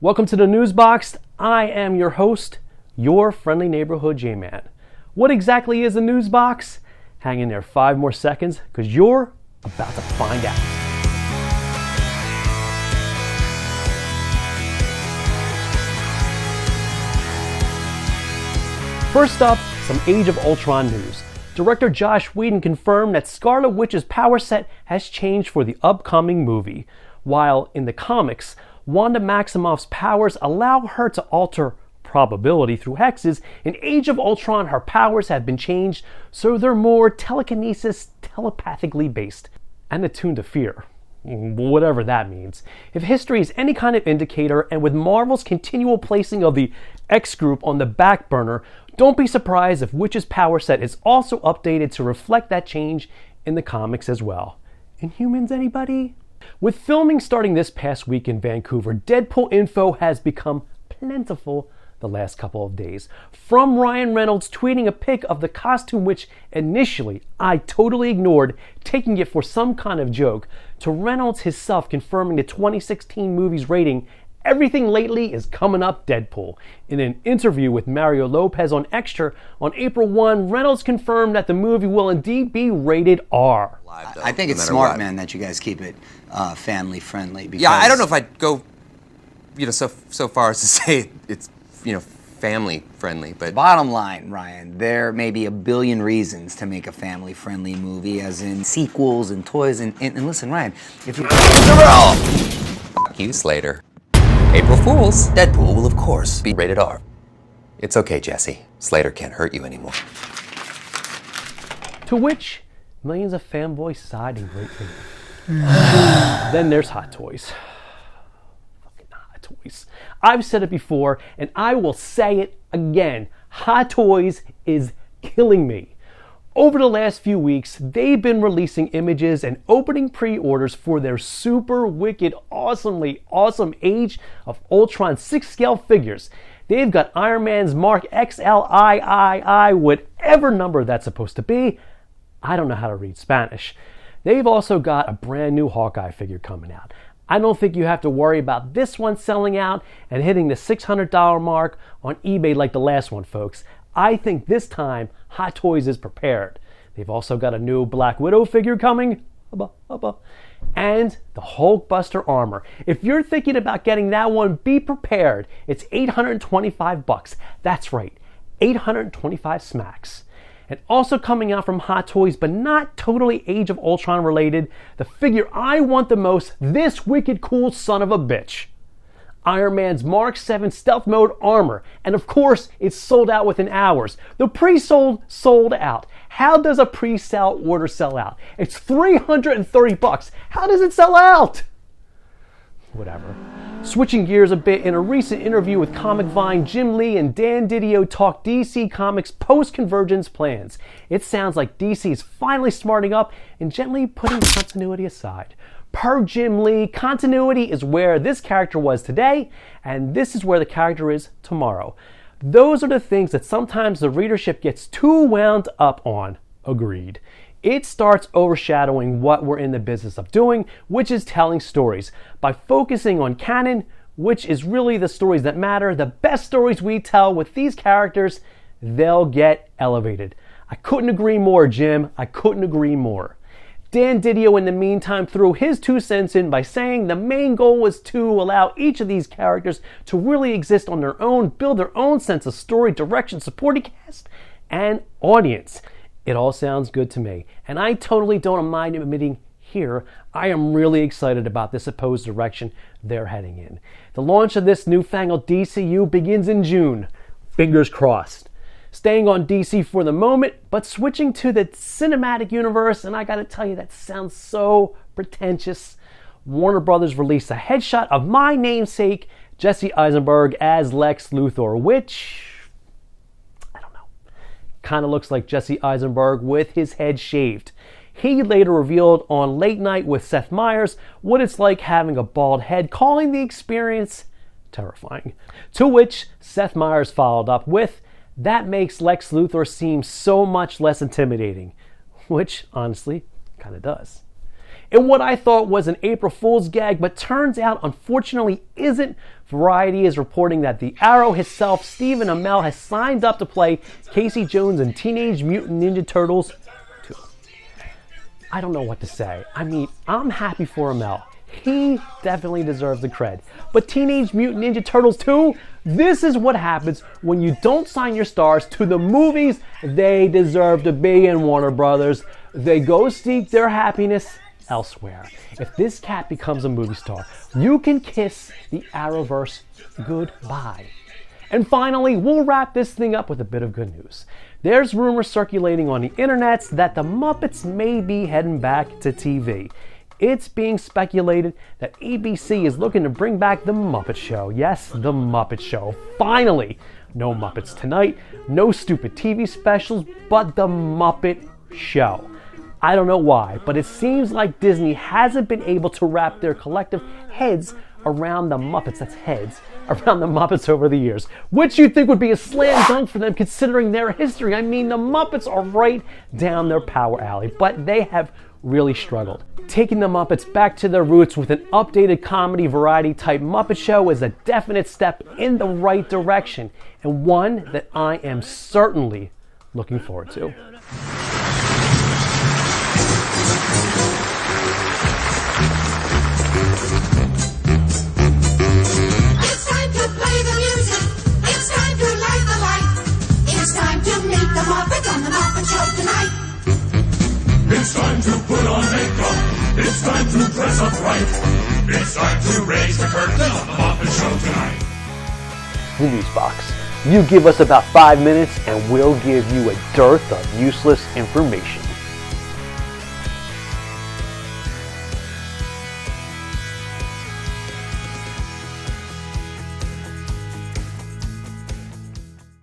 Welcome to the News Box. I am your host, your friendly neighborhood J-Man. What exactly is a News Box? Hang in there 5 more seconds because you're about to find out. First up, some Age of Ultron news. Director Joss Whedon confirmed that Scarlet Witch's power set has changed for the upcoming movie. While in the comics, Wanda Maximoff's powers allow her to alter probability through hexes, in Age of Ultron her powers have been changed so they're more telekinesis, telepathically based, and attuned to fear. Whatever that means. If history is any kind of indicator, and with Marvel's continual placing of the X group on the back burner, don't be surprised if Witch's power set is also updated to reflect that change in the comics as well. Inhumans, anybody? With filming starting this past week in Vancouver, Deadpool info has become plentiful the last couple of days. From Ryan Reynolds tweeting a pic of the costume which initially I totally ignored, taking it for some kind of joke, to Reynolds himself confirming the 2016 movie's rating, everything lately is coming up Deadpool. In an interview with Mario Lopez on Extra on April 1, Reynolds confirmed that the movie will indeed be rated R. I think it's smart, man, that you guys keep it family friendly. Because yeah, I don't know if I'd go, so far as to say it's, family friendly, but bottom line, Ryan, there may be a billion reasons to make a family friendly movie, as in sequels and toys. And listen, Ryan, if you Fuck you, Slater. April Fools. Deadpool will, of course, Be rated R. It's okay, Jesse. Slater can't hurt you anymore. To which millions of fanboys sighed in great relief. Then there's Hot Toys. Fucking Hot Toys. I've said it before, and I will say it again. Hot Toys is killing me. Over the last few weeks, they've been releasing images and opening pre-orders for their super wicked, awesomely awesome Age of Ultron 6-scale figures. They've got Iron Man's Mark XLIII, whatever number that's supposed to be. I don't know how to read Spanish. They've also got a brand new Hawkeye figure coming out. I don't think you have to worry about this one selling out and hitting the $600 mark on eBay like the last one, folks. I think this time Hot Toys is prepared. They've also got a new Black Widow figure coming. And the Hulkbuster armor. If you're thinking about getting that one, be prepared. It's $825. That's right, 825 smacks. And also coming out from Hot Toys, but not totally Age of Ultron related, the figure I want the most, this wicked cool son of a bitch. Iron Man's Mark 7 Stealth Mode armor. And of course, it's sold out within hours. The pre-sold sold out. How does a pre-sale order sell out? It's $330. How does it sell out? Whatever. Switching gears a bit, in a recent interview with Comic Vine, Jim Lee and Dan Didio talked DC Comics post-Convergence plans. It sounds like DC is finally smarting up and gently putting continuity aside. Per Jim Lee, continuity is where this character was today, and this is where the character is tomorrow. Those are the things that sometimes the readership gets too wound up on. Agreed. It starts overshadowing what we're in the business of doing, which is telling stories. By focusing on canon, which is really the stories that matter, the best stories we tell with these characters, they'll get elevated. I couldn't agree more, Jim. I couldn't agree more. Dan Didio, in the meantime, threw his 2 cents in by saying the main goal was to allow each of these characters to really exist on their own, build their own sense of story, direction, supporting cast, and audience. It all sounds good to me, and I totally don't mind admitting here, I am really excited about this supposed direction they're heading in. The launch of this newfangled DCU begins in June. Fingers crossed. Staying on DC for the moment, but switching to the cinematic universe, and I gotta tell you, that sounds so pretentious. Warner Brothers released a headshot of my namesake, Jesse Eisenberg, as Lex Luthor, which, I don't know, kind of looks like Jesse Eisenberg with his head shaved. He later revealed on Late Night with Seth Meyers what it's like having a bald head, calling the experience terrifying. To which Seth Meyers followed up with, that makes Lex Luthor seem so much less intimidating, which honestly kind of does. in what I thought was an April Fool's gag, but turns out unfortunately isn't. Variety is reporting that the Arrow himself, Stephen Amell, has signed up to play Casey Jones in Teenage Mutant Ninja Turtles 2. I don't know what to say. I mean, I'm happy for Amell. He definitely deserves the cred. But Teenage Mutant Ninja Turtles 2, this is what happens when you don't sign your stars to the movies they deserve to be in, Warner Brothers. They go seek their happiness elsewhere. If this cat becomes a movie star, you can kiss the Arrowverse goodbye. And finally, we'll wrap this thing up with a bit of good news. There's rumors circulating on the internets that the Muppets may be heading back to TV. It's being speculated that ABC is looking to bring back the Muppet Show. Yes, the Muppet Show. Finally! No Muppets Tonight, no stupid TV specials, but the Muppet Show. I don't know why, but it seems like Disney hasn't been able to wrap their collective heads around the Muppets, that's heads, around the Muppets over the years, which you'd think would be a slam dunk for them considering their history. I mean, the Muppets are right down their power alley, but they have really struggled. Taking the Muppets back to their roots with an updated comedy variety type Muppet Show is a definite step in the right direction, and one that I am certainly looking forward to. It's time to play the music. It's time to light the light. It's time to meet the Muppets on the Muppet Show tonight. It's time to put on makeup. It's time to dress up right. It's time to raise the curtain on the Muppet Show tonight. The News Box. You give us about 5 minutes and we'll give you a dearth of useless information.